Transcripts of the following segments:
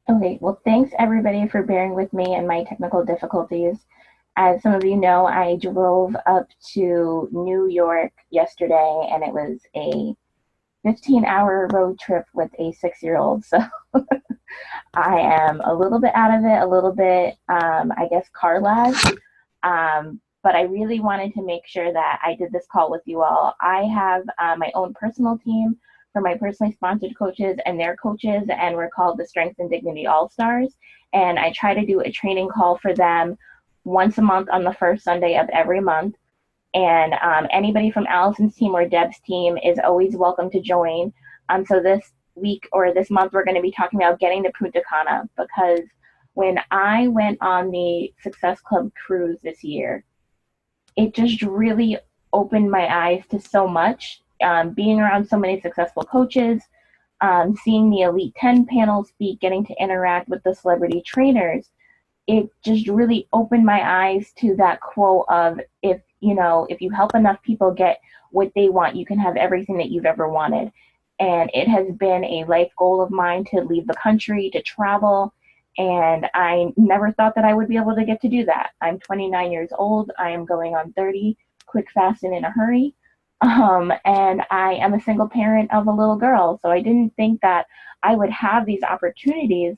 Okay, well, thanks everybody for bearing with me and my technical difficulties. As some of you know, I drove up to New York yesterday and it was a 15-hour road trip with a 6-year-old. So I am a little bit out of it, a little bit, I guess, car lag. But I really wanted to make sure that I did this call with you all. I have my own personal team for my personally sponsored coaches and their coaches, and we're called the Strength and Dignity All Stars. And I try to do a training call for them once a month on the first Sunday of every month. And anybody from Allison's team or Deb's team is always welcome to join. So this week or this month, we're going to be talking about getting to Punta Cana because when I went on the Success Club cruise this year, it just really opened my eyes to so much. Being around so many successful coaches, seeing the Elite 10 panel speak, getting to interact with the celebrity trainers, it just really opened my eyes to that quote of if you help enough people get what they want, you can have everything that you've ever wanted. And it has been a life goal of mine to leave the country, to travel, and I never thought that I would be able to get to do that. I'm 29 years old. I am going on 30, quick, fast, and in a hurry. And I am a single parent of a little girl, so I didn't think that I would have these opportunities,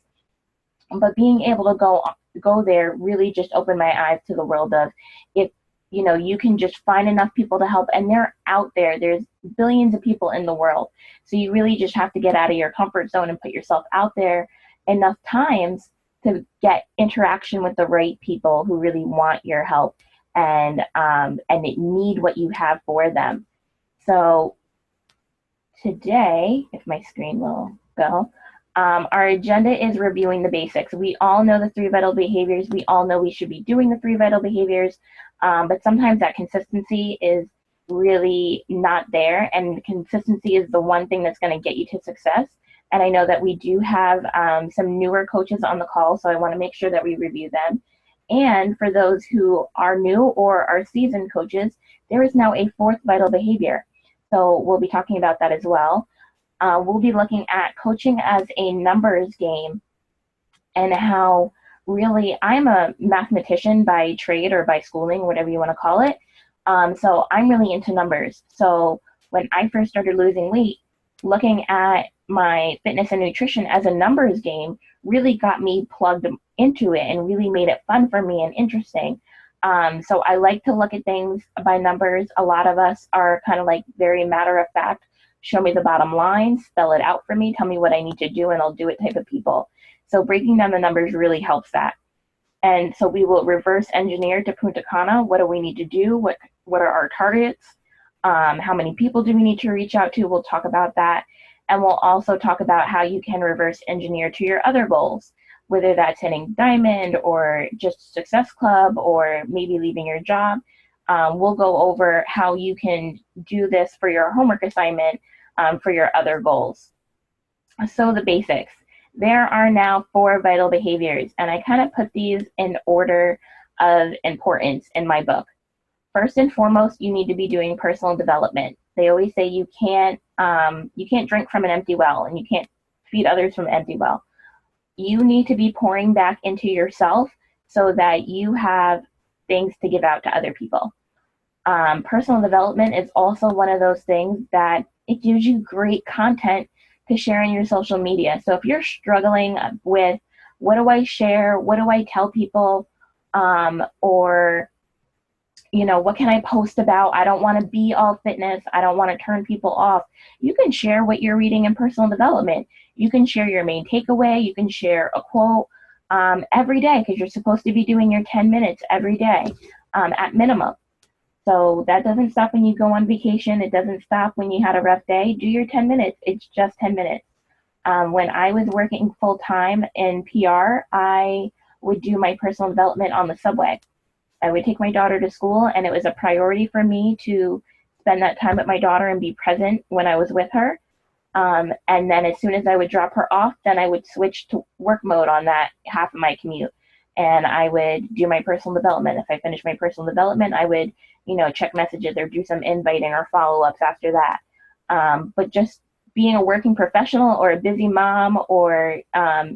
but being able to go there really just opened my eyes to the world of if you can just find enough people to help, and they're out there. There's billions of people in the world, so you really just have to get out of your comfort zone and put yourself out there enough times to get interaction with the right people who really want your help and they need what you have for them. So today, if my screen will go, our agenda is reviewing the basics. We all know the three vital behaviors. We all know we should be doing the three vital behaviors, but sometimes that consistency is really not there, and consistency is the one thing that's going to get you to success. And I know that we do have some newer coaches on the call, so I want to make sure that we review them. And for those who are new or are seasoned coaches, there is now a fourth vital behavior. So we'll be talking about that as well. We'll be looking at coaching as a numbers game and how really I'm a mathematician by trade or by schooling, whatever you want to call it. So I'm really into numbers. So when I first started losing weight, looking at my fitness and nutrition as a numbers game really got me plugged into it and really made it fun for me and interesting. So I like to look at things by numbers. A lot of us are kind of like very matter of fact, show me the bottom line, spell it out for me, tell me what I need to do, and I'll do it type of people. So breaking down the numbers really helps that. And so we will reverse engineer to Punta Cana. What do we need to do? What are our targets? How many people do we need to reach out to? We'll talk about that. And we'll also talk about how you can reverse engineer to your other goals, whether that's hitting diamond or just Success Club or maybe leaving your job. We'll go over how you can do this for your homework assignment for your other goals. So the basics. There are now 4 vital behaviors, and I kind of put these in order of importance in my book. First and foremost, you need to be doing personal development. They always say you can't drink from an empty well, and you can't feed others from an empty well. You need to be pouring back into yourself so that you have things to give out to other people. Personal development is also one of those things that it gives you great content to share in your social media. So if you're struggling with what do I share, what do I tell people, or what can I post about? I don't want to be all fitness. I don't want to turn people off. You can share what you're reading in personal development. You can share your main takeaway. You can share a quote every day because you're supposed to be doing your 10 minutes every day at minimum. So that doesn't stop when you go on vacation. It doesn't stop when you had a rough day. Do your 10 minutes. It's just 10 minutes. When I was working full time in PR, I would do my personal development on the subway. I would take my daughter to school, and it was a priority for me to spend that time with my daughter and be present when I was with her. And then as soon as I would drop her off, then I would switch to work mode on that half of my commute. And I would do my personal development. If I finished my personal development, I would, check messages or do some inviting or follow-ups after that. But just being a working professional or a busy mom or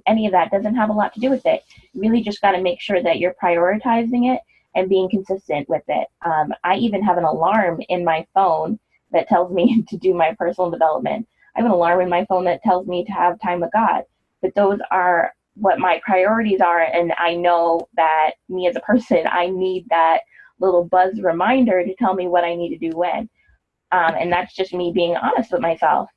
any of that doesn't have a lot to do with it. You really just got to make sure that you're prioritizing it and being consistent with it. I even have an alarm in my phone that tells me to do my personal development. I have an alarm in my phone that tells me to have time with God. But those are what my priorities are, and I know that me as a person, I need that little buzz reminder to tell me what I need to do when. And that's just me being honest with myself.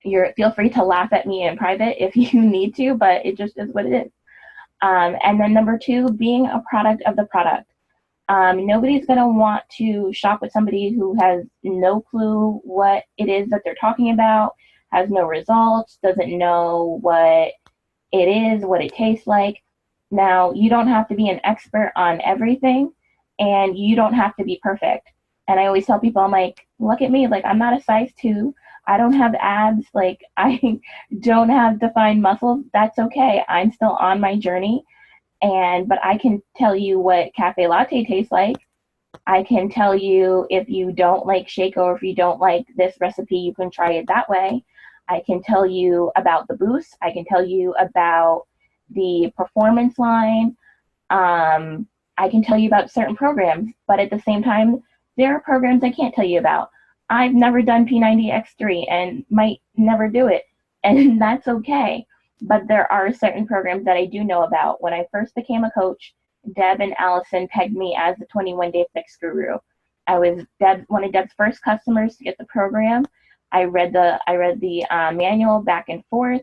Feel free to laugh at me in private if you need to, but it just is what it is. And then number 2, being a product of the product. Nobody's going to want to shop with somebody who has no clue what it is that they're talking about, has no results, doesn't know what it is, what it tastes like. Now, you don't have to be an expert on everything, and you don't have to be perfect. And I always tell people, I'm like, look at me, like I'm not a size 2. I don't have abs, like I don't have defined muscles. That's okay. I'm still on my journey. But I can tell you what cafe latte tastes like. I can tell you if you don't like shake or if you don't like this recipe, you can try it that way. I can tell you about the boost. I can tell you about the performance line. I can tell you about certain programs, but at the same time, there are programs I can't tell you about. I've never done P90X3 and might never do it, and that's okay. But there are certain programs that I do know about. When I first became a coach, Deb and Allison pegged me as the 21-day fix guru. I was one of Deb's first customers to get the program. I read the manual back and forth.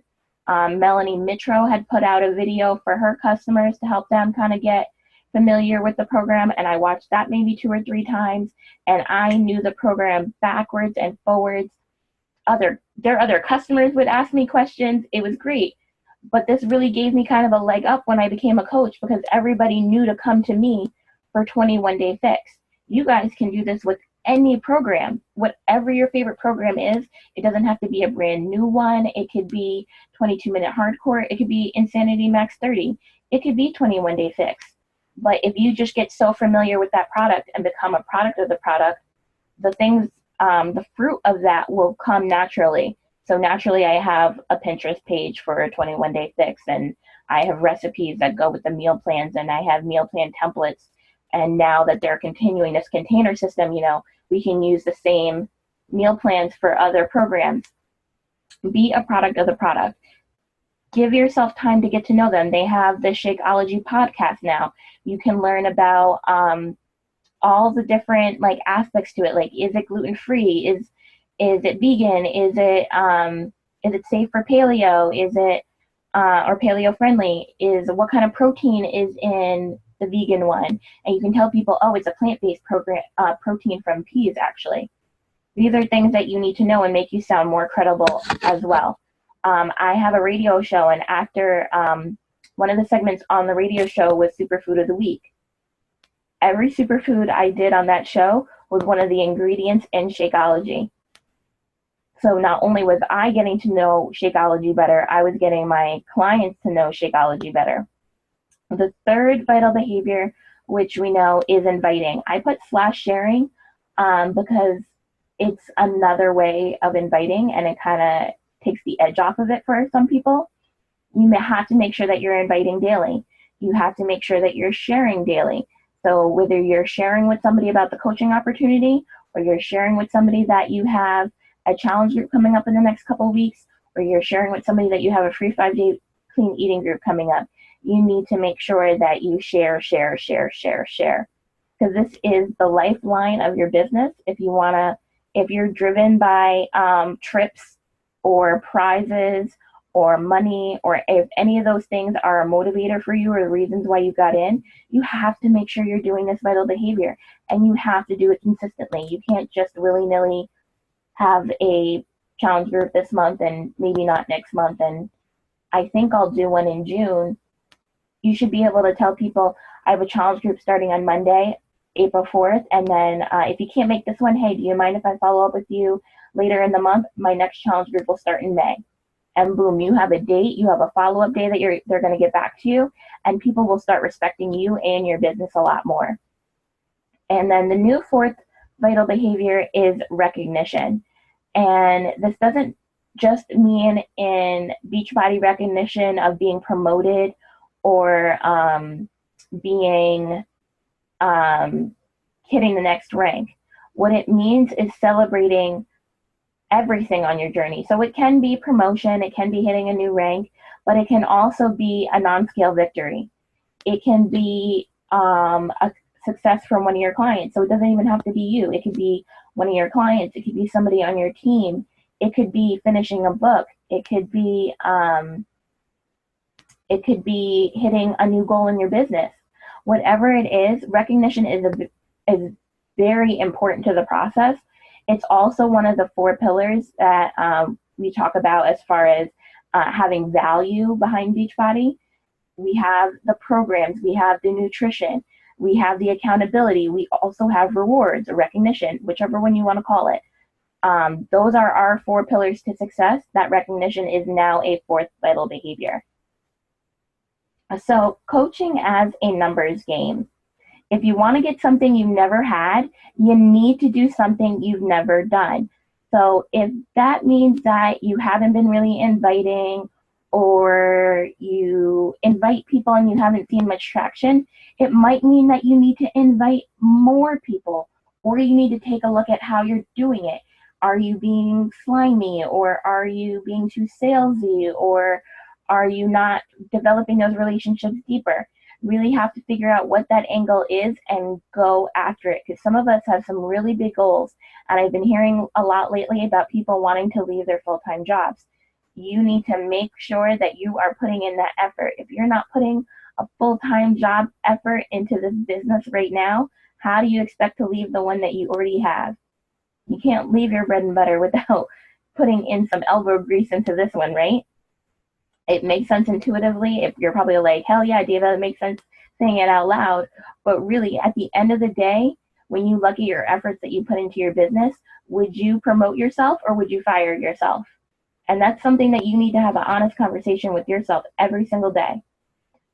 Melanie Mitro had put out a video for her customers to help them kind of get familiar with the program, and I watched that maybe 2 or 3 times, and I knew the program backwards and forwards. Their other customers would ask me questions. It was great. But this really gave me kind of a leg up when I became a coach, because everybody knew to come to me for 21-day fix. You guys can do this with any program, whatever your favorite program is. It doesn't have to be a brand new one. It could be 22-minute hardcore. It could be Insanity Max 30. It could be 21-day fix. But if you just get so familiar with that product and become a product of the product, the fruit of that will come naturally. So naturally, I have a Pinterest page for a 21-day fix, and I have recipes that go with the meal plans, and I have meal plan templates. And now that they're continuing this container system, we can use the same meal plans for other programs. Be a product of the product. Give yourself time to get to know them. They have the Shakeology podcast now. You can learn about all the different aspects to it. Like, is it gluten-free? Is it vegan? Is it safe for paleo? Is it or paleo friendly? What kind of protein is in the vegan one? And you can tell people, oh, it's a plant-based protein from peas, actually. These are things that you need to know and make you sound more credible as well. I have a radio show, and after one of the segments on the radio show was Superfood of the Week. Every superfood I did on that show was one of the ingredients in Shakeology. So not only was I getting to know Shakeology better, I was getting my clients to know Shakeology better. The third vital behavior, which we know, is inviting. I put /sharing because it's another way of inviting, and it kind of takes the edge off of it for some people. You have to make sure that you're inviting daily. You have to make sure that you're sharing daily. So whether you're sharing with somebody about the coaching opportunity, or you're sharing with somebody that you have a challenge group coming up in the next couple of weeks, or you're sharing with somebody that you have a free 5-day clean eating group coming up, you need to make sure that you share. Because this is the lifeline of your business. If you're driven by trips or prizes or money, or if any of those things are a motivator for you or the reasons why you got in, you have to make sure you're doing this vital behavior, and you have to do it consistently. You can't just willy-nilly have a challenge group this month and maybe not next month, and I think I'll do one in June. You should be able to tell people, I have a challenge group starting on Monday, April 4th, and then if you can't make this one, hey, do you mind if I follow up with you later in the month? My next challenge group will start in May. And boom, you have a date, you have a follow-up day that they're going to get back to you, and people will start respecting you and your business a lot more. And then the new fourth vital behavior is recognition. And this doesn't just mean in Beachbody recognition of being promoted or being hitting the next rank. What it means is celebrating everything on your journey. So it can be promotion, it can be hitting a new rank, but it can also be a non-scale victory. It can be a success from one of your clients. So it doesn't even have to be you. It could be one of your clients. It could be somebody on your team. It could be finishing a book. It could be hitting a new goal in your business. Whatever it is, recognition is very important to the process. It's also one of the 4 pillars that we talk about as far as having value behind Beachbody. We have the programs, we have the nutrition, we have the accountability, we also have rewards or recognition, whichever one you want to call it. Those are our 4 pillars to success. That recognition is now a 4th vital behavior. So coaching as a numbers game. If you want to get something you've never had, you need to do something you've never done. So if that means that you haven't been really inviting, or you invite people and you haven't seen much traction, it might mean that you need to invite more people, or you need to take a look at how you're doing it. Are you being slimy, or are you being too salesy, or are you not developing those relationships deeper? Really have to figure out what that angle is and go after it, because some of us have some really big goals, and I've been hearing a lot lately about people wanting to leave their full-time jobs. You need to make sure that you are putting in that effort. If you're not putting a full-time job effort into this business right now, how do you expect to leave the one that you already have? You can't leave your bread and butter without putting in some elbow grease into this one, right? It makes sense intuitively. If you're probably like, hell yeah, Diva, it makes sense saying it out loud. But really, at the end of the day, when you look at your efforts that you put into your business, would you promote yourself or would you fire yourself? And that's something that you need to have an honest conversation with yourself every single day.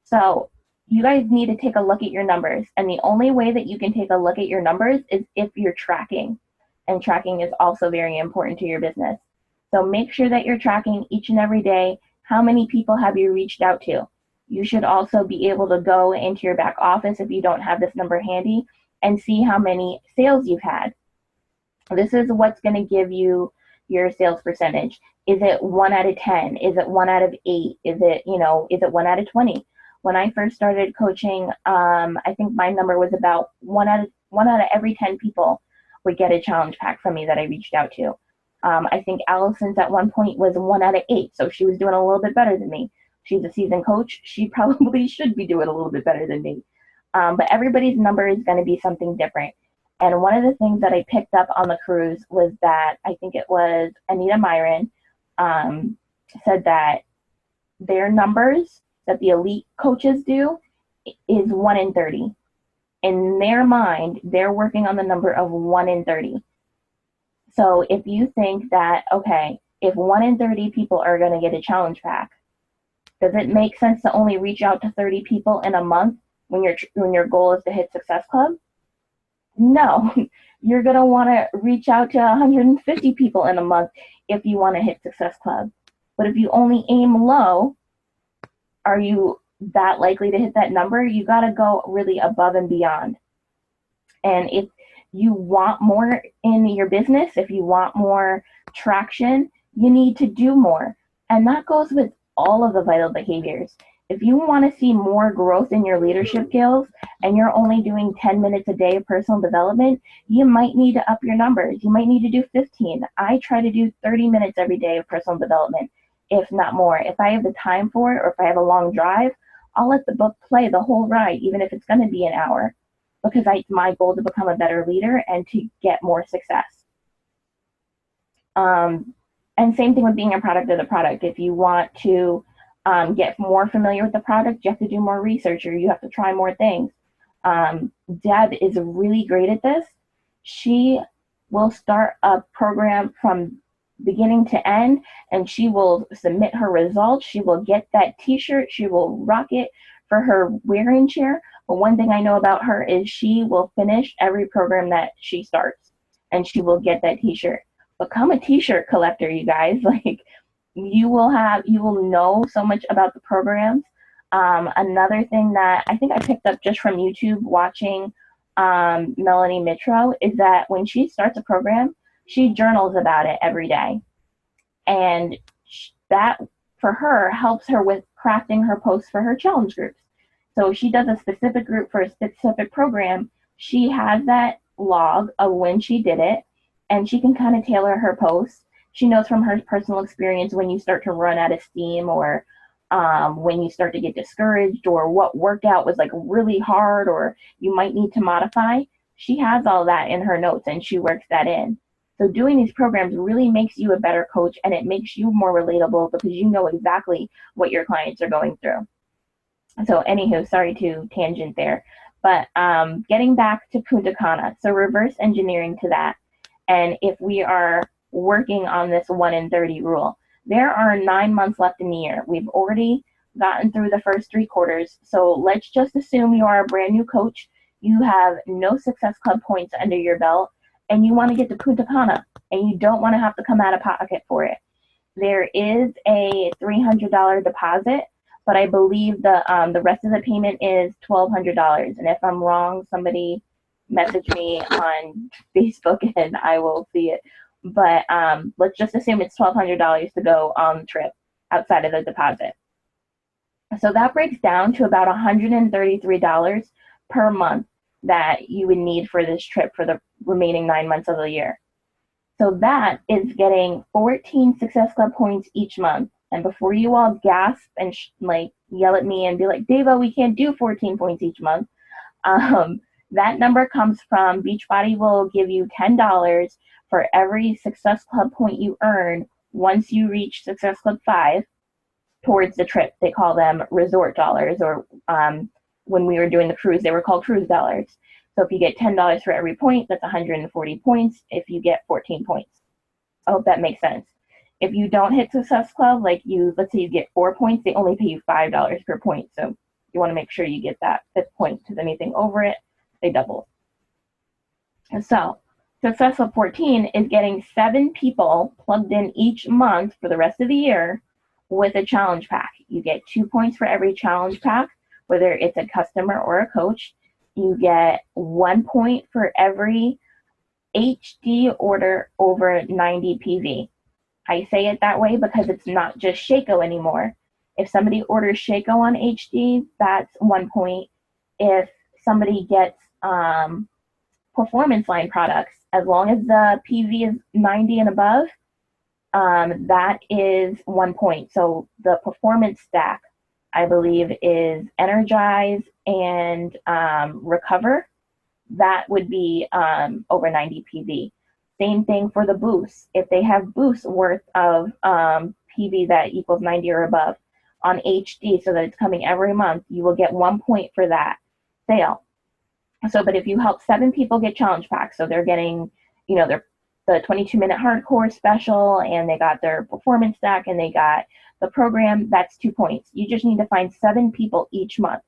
So you guys need to take a look at your numbers. And the only way that you can take a look at your numbers is if you're tracking. And tracking is also very important to your business. So make sure that you're tracking each and every day. How many people have you reached out to? You should also be able to go into your back office if you don't have this number handy and see how many sales you've had. This is what's going to give you your sales percentage. Is it 1 out of 10? Is it 1 out of 8? Is it 1 out of 20? When I first started coaching, I think my number was about 1 out of every 10 people would get a challenge pack from me that I reached out to. I think Allison's at one point was 1 out of 8, so she was doing a little bit better than me. She's a seasoned coach. She probably should be doing a little bit better than me. But everybody's number is going to be something different. And one of the things that I picked up on the cruise was that I think it was Anita Myron said that their numbers that the elite coaches do is 1 in 30. In their mind, they're working on the number of 1 in 30. So if you think that, okay, if 1 in 30 people are going to get a challenge pack, does it make sense to only reach out to 30 people in a month when your goal is to hit Success Club? No, you're going to want to reach out to 150 people in a month if you want to hit Success Club. But if you only aim low, are you that likely to hit that number? You got to go really above and beyond. And if you want more in your business, if you want more traction, you need to do more. And that goes with all of the vital behaviors. If you want to see more growth in your leadership skills and you're only doing 10 minutes a day of personal development, you might need to up your numbers. You might need to do 15. I try to do 30 minutes every day of personal development, if not more. If I have the time for it, or if I have a long drive, I'll let the book play the whole ride, even if it's going to be an hour, because my goal is to become a better leader and to get more success. And same thing with being a product of the product. If you want to get more familiar with the product, you have to do more research, or you have to try more things. Deb is really great at this. She will start a program from beginning to end, and she will submit her results. She will get that t-shirt. She will rock it for her wearing chair. But one thing I know about her is she will finish every program that she starts, and she will get that t-shirt. Become a t-shirt collector, you guys. Like, you will know so much about the programs. Another thing that I think I picked up just from YouTube watching Melanie Mitro is that when she starts a program, she journals about it every day. And that, for her, helps her with crafting her posts for her challenge groups. So if she does a specific group for a specific program, she has that log of when she did it, and she can kind of tailor her posts. She knows from her personal experience when you start to run out of steam, or when you start to get discouraged, or what workout was like really hard or you might need to modify. She has all that in her notes and she works that in. So doing these programs really makes you a better coach, and it makes you more relatable because you know exactly what your clients are going through. So anywho, sorry to tangent there, but getting back to Punta Cana, so reverse engineering to that. And if we are working on this 1 in 30 rule, there are 9 months left in the year. We've already gotten through the first 3 quarters. So let's just assume you are a brand new coach, you have no Success Club points under your belt, and you want to get to Punta Cana, and you don't want to have to come out of pocket for it. There is a $300 deposit, but I believe the rest of the payment is $1,200. And if I'm wrong, somebody message me on Facebook and I will see it. But let's just assume it's $1,200 to go on the trip outside of the deposit. So that breaks down to about $133 per month that you would need for this trip for the remaining 9 months of the year. So that is getting 14 Success Club points each month. And before you all gasp and like yell at me and be like, Deva, we can't do 14 points each month. That number comes from Beachbody will give you $10 for every Success Club point you earn once you reach Success Club 5 towards the trip. They call them resort dollars, or when we were doing the cruise, they were called cruise dollars. So if you get $10 for every point, that's 140 points if you get 14 points. I hope that makes sense. If you don't hit Success Club, like let's say you get 4 points, they only pay you $5 per point. So you want to make sure you get that 5th point, because anything over it, they double. And so Success Club 14 is getting 7 people plugged in each month for the rest of the year with a challenge pack. You get 2 points for every challenge pack, whether it's a customer or a coach. You get 1 point for every HD order over 90 PV. I say it that way because it's not just Shaco anymore. If somebody orders Shaco on HD, that's 1 point. If somebody gets performance line products, as long as the PV is 90 and above, that is 1 point. So the performance stack, I believe, is Energize and Recover. That would be over 90 PV. Same thing for the boosts. If they have boosts worth of PV that equals 90 or above on HD, so that it's coming every month, you will get 1 point for that sale. So, but if you help 7 people get challenge packs, so they're getting, the 22-minute hardcore special, and they got their performance stack, and they got the program, that's 2 points. You just need to find 7 people each month.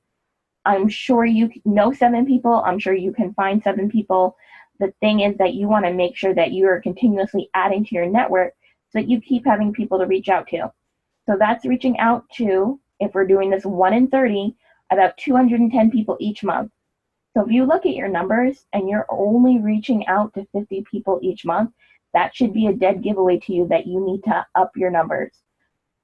I'm sure you know 7 people. I'm sure you can find 7 people. The thing is that you want to make sure that you are continuously adding to your network so that you keep having people to reach out to. So that's reaching out to, if we're doing this 1 in 30, about 210 people each month. So if you look at your numbers and you're only reaching out to 50 people each month, that should be a dead giveaway to you that you need to up your numbers.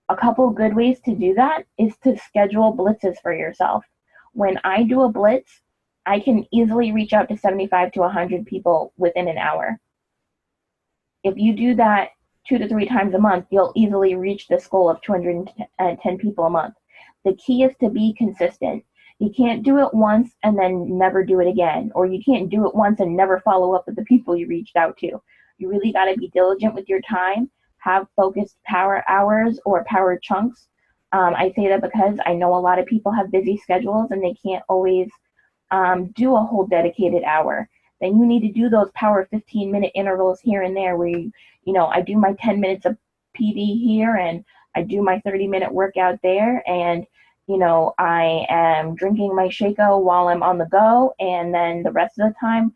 A couple good ways to do that is to schedule blitzes for yourself. When I do a blitz, I can easily reach out to 75 to 100 people within an hour. If you do that 2 to 3 times a month, you'll easily reach this goal of 210 people a month. The key is to be consistent. You can't do it once and then never do it again, or you can't do it once and never follow up with the people you reached out to. You really got to be diligent with your time, have focused power hours or power chunks. I say that because I know a lot of people have busy schedules and they can't always do a whole dedicated hour. Then you need to do those power 15-minute intervals here and there where I do my 10 minutes of PD here and I do my 30-minute workout there, and I am drinking my Shaco while I'm on the go, and then the rest of the time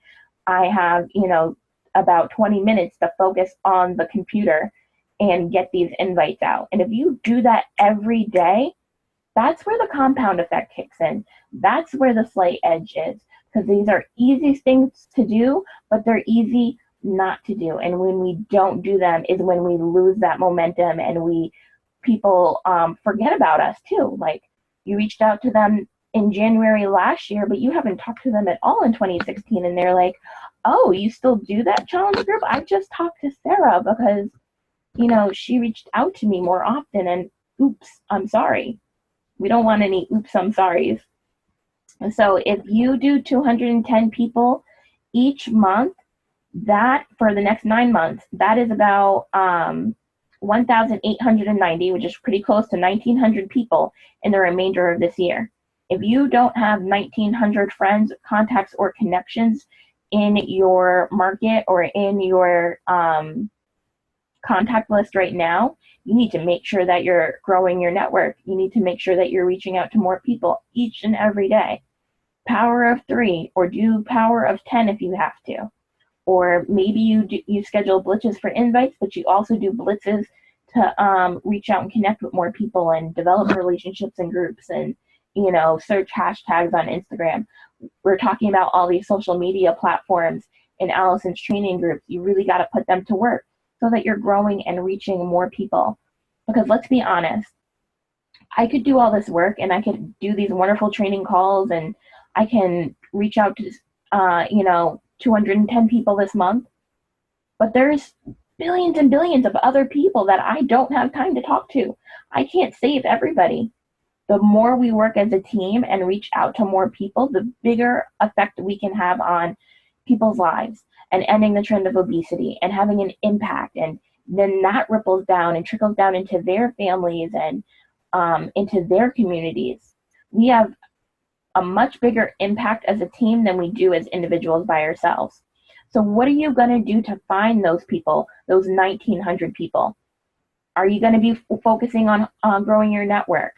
I have about 20 minutes to focus on the computer and get these invites out. And if you do that every day, that's where the compound effect kicks in. That's where the slight edge is, because these are easy things to do, but they're easy not to do. And when we don't do them is when we lose that momentum, and people forget about us too. Like, you reached out to them in January last year, but you haven't talked to them at all in 2016, and they're like, oh, you still do that challenge group? I just talked to Sarah because, she reached out to me more often, and oops, I'm sorry. We don't want any oops, I'm sorries. So if you do 210 people each month, that for the next 9 months, that is about 1,890, which is pretty close to 1,900 people in the remainder of this year. If you don't have 1,900 friends, contacts, or connections in your market or in your contact list right now, you need to make sure that you're growing your network. You need to make sure that you're reaching out to more people each and every day. Power of 3, or do power of 10 if you have to. Or maybe you schedule blitzes for invites, but you also do blitzes to reach out and connect with more people and develop relationships and groups, and search hashtags on Instagram. We're talking about all these social media platforms in Allison's training groups. You really got to put them to work so that you're growing and reaching more people. Because let's be honest, I could do all this work and I could do these wonderful training calls, and I can reach out to 210 people this month, but there's billions and billions of other people that I don't have time to talk to. I can't save everybody. The more we work as a team and reach out to more people, the bigger effect we can have on people's lives, and ending the trend of obesity and having an impact. And then that ripples down and trickles down into their families and into their communities. We have a much bigger impact as a team than we do as individuals by ourselves. So what are you going to do to find those people, those 1,900 people? Are you going to be focusing on growing your network?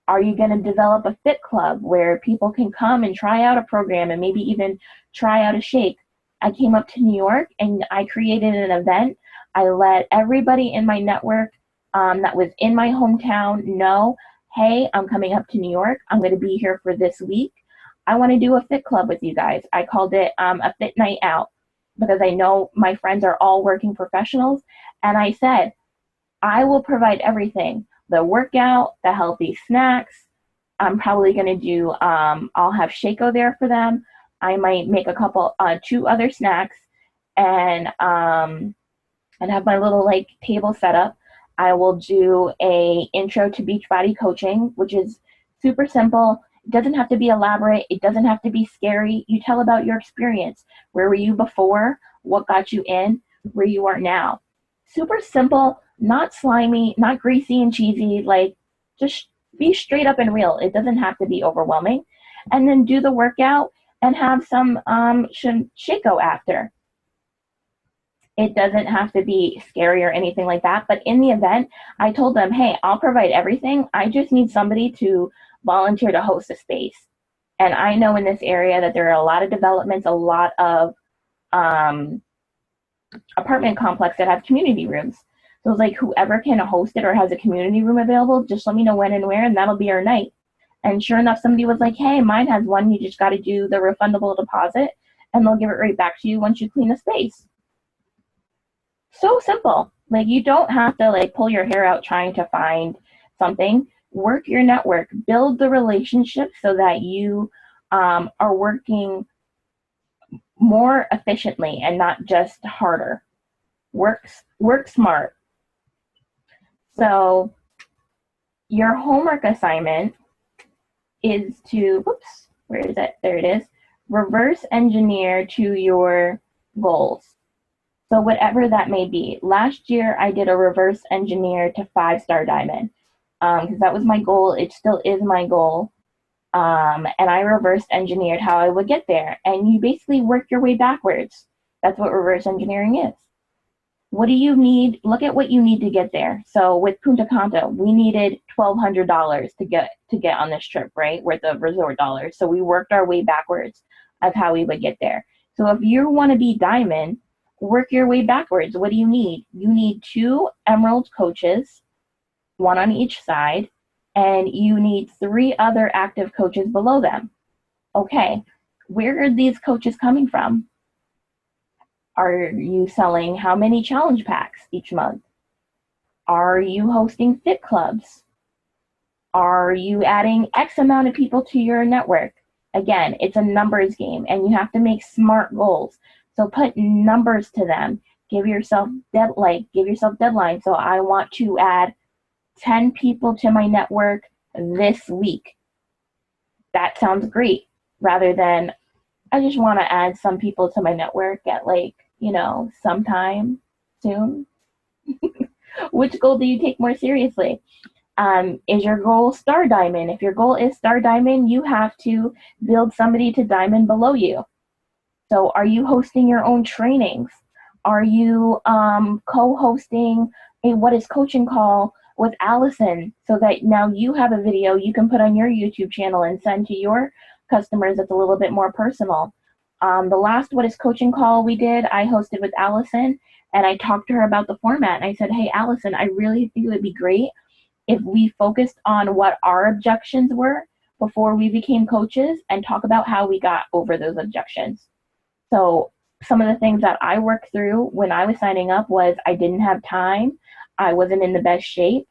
Are you going to develop a fit club where people can come and try out a program and maybe even try out a shake? I came up to New York and I created an event. I let everybody in my network that was in my hometown know, hey, I'm coming up to New York. I'm going to be here for this week. I want to do a fit club with you guys. I called it a fit night out because I know my friends are all working professionals. And I said, I will provide everything. The workout, the healthy snacks. I'm probably going to do, I'll have Shaco there for them. I might make a two other snacks, and have my little table set up. I will do a intro to Beachbody coaching, which is super simple. It doesn't have to be elaborate. It doesn't have to be scary. You tell about your experience. Where were you before? What got you in? Where you are now. Super simple, not slimy, not greasy and cheesy. Just be straight up and real. It doesn't have to be overwhelming. And then do the workout and have some Shaco after. It doesn't have to be scary or anything like that. But in the event, I told them, hey, I'll provide everything. I just need somebody to volunteer to host a space. And I know in this area that there are a lot of developments, a lot of apartment complex that have community rooms. So it's like, whoever can host it or has a community room available, just let me know when and where, and that'll be our night. And sure enough, somebody was like, hey, mine has one. You just got to do the refundable deposit, and they'll give it right back to you once you clean the space. So simple. You don't have to pull your hair out trying to find something. Work your network, build the relationship so that you are working more efficiently and not just harder. Work smart. So your homework assignment is to, where is it? There it is. Reverse engineer to your goals. So whatever that may be. Last year, I did a reverse engineer to 5-star diamond because that was my goal. It still is my goal. And I reverse engineered how I would get there. And you basically work your way backwards. That's what reverse engineering is. What do you need? Look at what you need to get there. So with Punta Cana, we needed $1,200 to get on this trip, right? Worth of resort dollars. So we worked our way backwards of how we would get there. So if you want to be diamond, work your way backwards. What do you need? You need 2 Emerald coaches, 1 on each side, and you need 3 other active coaches below them. Okay, where are these coaches coming from? Are you selling how many challenge packs each month? Are you hosting fit clubs? Are you adding X amount of people to your network? Again, it's a numbers game, and you have to make smart goals. So put numbers to them. Give yourself deadlines. So I want to add 10 people to my network this week. That sounds great. Rather than, I just want to add some people to my network at sometime soon. Which goal do you take more seriously? Is your goal Star Diamond? If your goal is Star Diamond, you have to build somebody to Diamond below you. So are you hosting your own trainings? Are you co-hosting a What is Coaching call with Allison, so that now you have a video you can put on your YouTube channel and send to your customers that's a little bit more personal? The last What is Coaching call we did, I hosted with Allison, and I talked to her about the format. And I said, hey, Allison, I really think it would be great if we focused on what our objections were before we became coaches and talk about how we got over those objections. So some of the things that I worked through when I was signing up was I didn't have time, I wasn't in the best shape,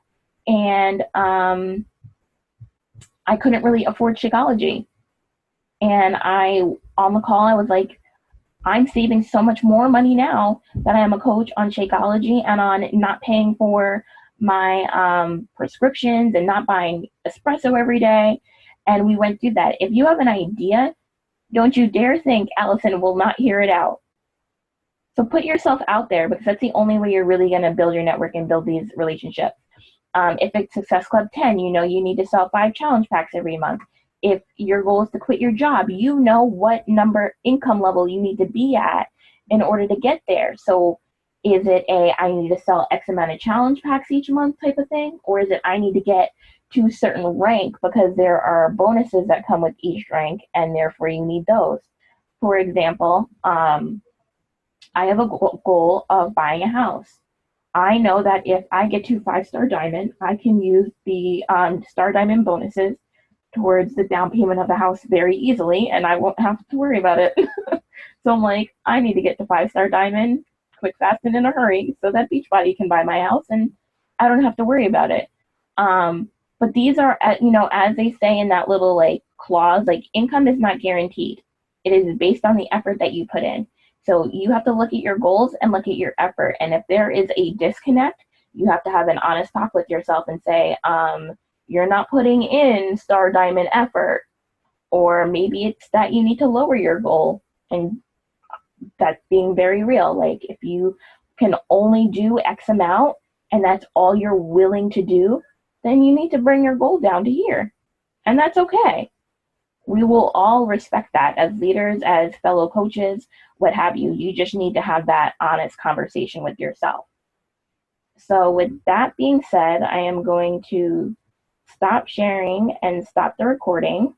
and I couldn't really afford Shakeology. And on the call, I was like, I'm saving so much more money now that I am a coach on Shakeology and on not paying for my prescriptions and not buying espresso every day. And we went through that. If you have an idea, don't you dare think Allison will not hear it out. So put yourself out there, because that's the only way you're really going to build your network and build these relationships. If it's Success Club 10, you know you need to sell 5 challenge packs every month. If your goal is to quit your job, you know what income level you need to be at in order to get there. So is it I need to sell X amount of challenge packs each month type of thing? Or is it I need to get to a certain rank because there are bonuses that come with each rank and therefore you need those? For example, I have a goal of buying a house. I know that if I get to 5-star diamond, I can use the star diamond bonuses towards the down payment of the house very easily, and I won't have to worry about it. So I'm like, I need to get to 5-star diamond quick, fast, and in a hurry so that Beachbody can buy my house and I don't have to worry about it. But these are, as they say in that little clause, income is not guaranteed. It is based on the effort that you put in. So you have to look at your goals and look at your effort. And if there is a disconnect, you have to have an honest talk with yourself and say, you're not putting in star diamond effort, or maybe it's that you need to lower your goal. And that's being very real. Like if you can only do X amount and that's all you're willing to do, then you need to bring your goal down to here. And that's okay. We will all respect that as leaders, as fellow coaches, what have you. You just need to have that honest conversation with yourself. So with that being said, I am going to stop sharing and stop the recording.